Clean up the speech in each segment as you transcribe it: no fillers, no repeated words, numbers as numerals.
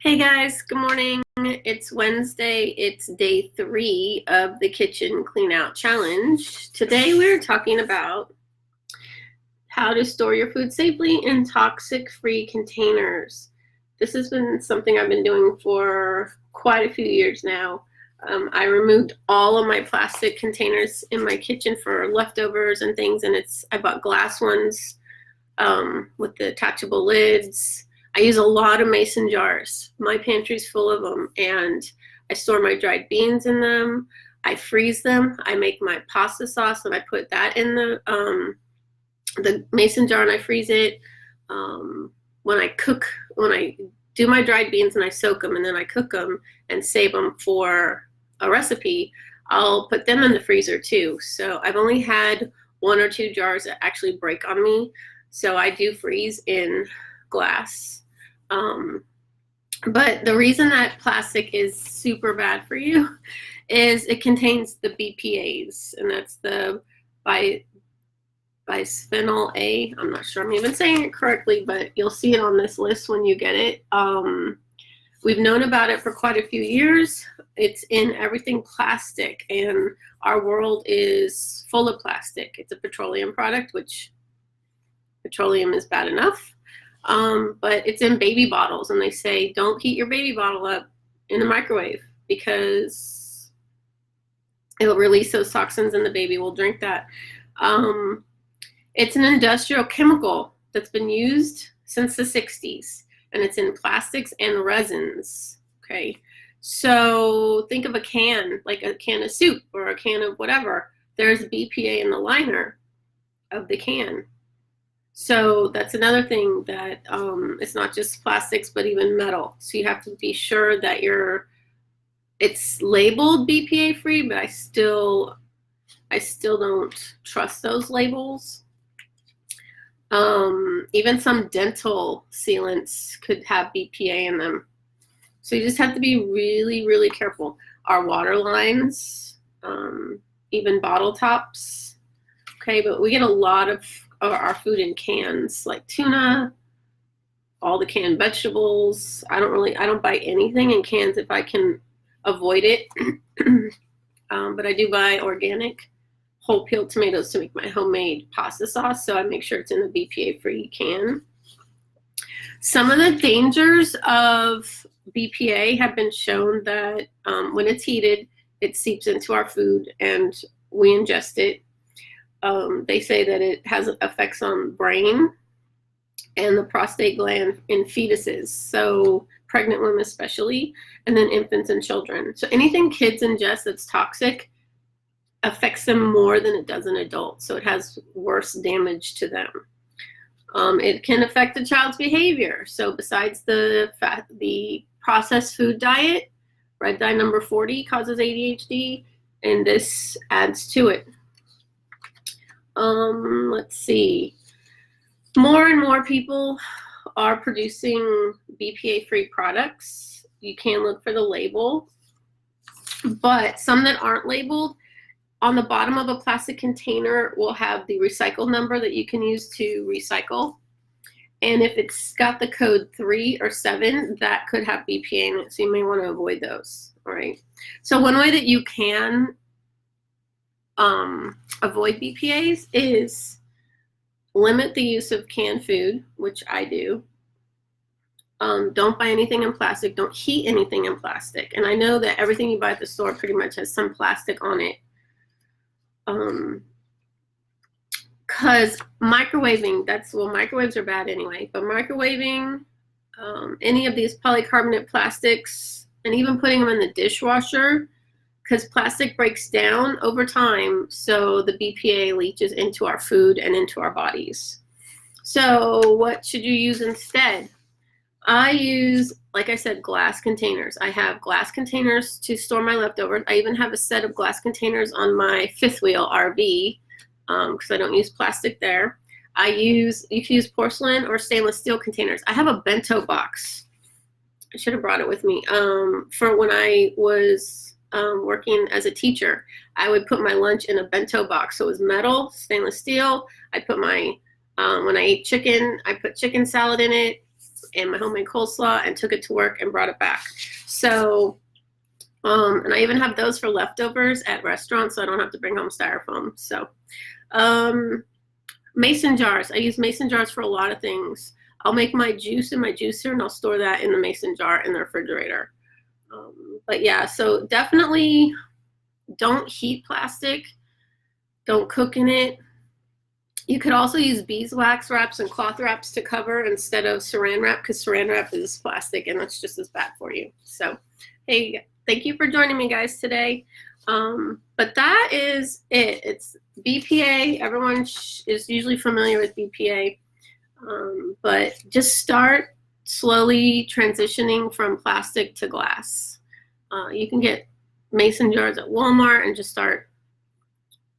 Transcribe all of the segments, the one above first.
Hey guys, good morning. It's Wednesday. It's day 3 of the kitchen clean out challenge. Today we're talking about how to store your food safely in toxic-free containers. This has been something I've been doing for quite a few years now. I removed all of my plastic containers in my kitchen for leftovers and things, and I bought glass ones with the attachable lids. I use a lot of mason jars. My pantry's full of them, and I store my dried beans in them. I freeze them. I make my pasta sauce, and I put that in the mason jar, and I freeze it. When I do my dried beans and I soak them, and then I cook them and save them for a recipe, I'll put them in the freezer too. So I've only had 1 or 2 jars that actually break on me. So I do freeze in glass. But the reason that plastic is super bad for you is it contains the BPAs, and that's the bisphenol A. I'm not sure I'm even saying it correctly, but you'll see it on this list when you get it. We've known about it for quite a few years. It's in everything plastic, and our world is full of plastic. It's a petroleum product, which petroleum is bad enough. But it's in baby bottles, and they say don't heat your baby bottle up in the microwave because it'll release those toxins and the baby will drink that. It's an industrial chemical that's been used since the 60s, and it's in plastics and resins. Okay, so think of a can, like a can of soup or a can of whatever. There's BPA in the liner of the can. So that's another thing that it's not just plastics, but even metal. So you have to be sure that it's labeled BPA free, but I still don't trust those labels. Even some dental sealants could have BPA in them. So you just have to be really, really careful. Our water lines, even bottle tops. Okay, but we get a lot of our food in cans, like tuna, all the canned vegetables. I don't buy anything in cans if I can avoid it. But I do buy organic whole peeled tomatoes to make my homemade pasta sauce, so I make sure it's in a BPA-free can. Some of the dangers of BPA have been shown that when it's heated, it seeps into our food and we ingest it. They say that it has effects on brain and the prostate gland in fetuses, so pregnant women especially, and then infants and children. So anything kids ingest that's toxic affects them more than it does an adult, so it has worse damage to them. It can affect a child's behavior. So besides the processed food diet, red dye number 40 causes ADHD, and this adds to it. Let's see. More and more people are producing BPA-free products. You can look for the label, but some that aren't labeled, on the bottom of a plastic container will have the recycle number that you can use to recycle. And if it's got the code 3 or 7, that could have BPA in it, so you may want to avoid those. All right. So one way that you can avoid BPAs is limit the use of canned food, which I do. Don't buy anything in plastic. Don't heat anything in plastic. And I know that everything you buy at the store pretty much has some plastic on it. Because microwaving, microwaves are bad anyway, but microwaving any of these polycarbonate plastics and even putting them in the dishwasher, because plastic breaks down over time, so the BPA leaches into our food and into our bodies. So what should you use instead? I use, like I said, glass containers. I have glass containers to store my leftovers. I even have a set of glass containers on my fifth wheel RV because I don't use plastic there. You can use porcelain or stainless steel containers. I have a bento box. I should have brought it with me. For when I was working as a teacher, I would put my lunch in a bento box. So it was metal, stainless steel. I put when I ate chicken, I put chicken salad in it. and my homemade coleslaw and took it to work and brought it back. So, and I even have those for leftovers at restaurants, so I don't have to bring home styrofoam. So, mason jars. I use mason jars for a lot of things. I'll make my juice in my juicer, and I'll store that in the mason jar in the refrigerator. But yeah, so definitely don't heat plastic. Don't cook in it. You could also use beeswax wraps and cloth wraps to cover instead of saran wrap, because saran wrap is plastic and it's just as bad for you. So, hey, thank you for joining me, guys, today. But that is it. It's BPA. Everyone is usually familiar with BPA. But just start slowly transitioning from plastic to glass. You can get mason jars at Walmart and just start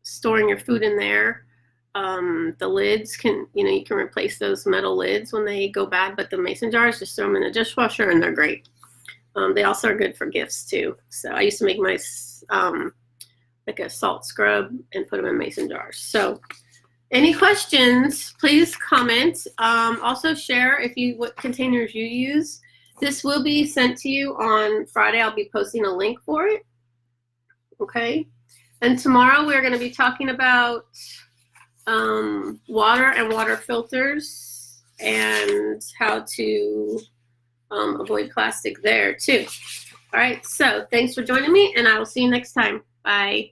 storing your food in there. The lids can, you can replace those metal lids when they go bad, but the mason jars, just throw them in the dishwasher and they're great. They also are good for gifts too. So I used to make my like a salt scrub and put them in mason jars. So any questions, please comment. Also share what containers you use. This will be sent to you on Friday. I'll be posting a link for it. Okay. And tomorrow we're going to be talking about water and water filters and how to avoid plastic there too. All right. So thanks for joining me, and I will see you next time. Bye.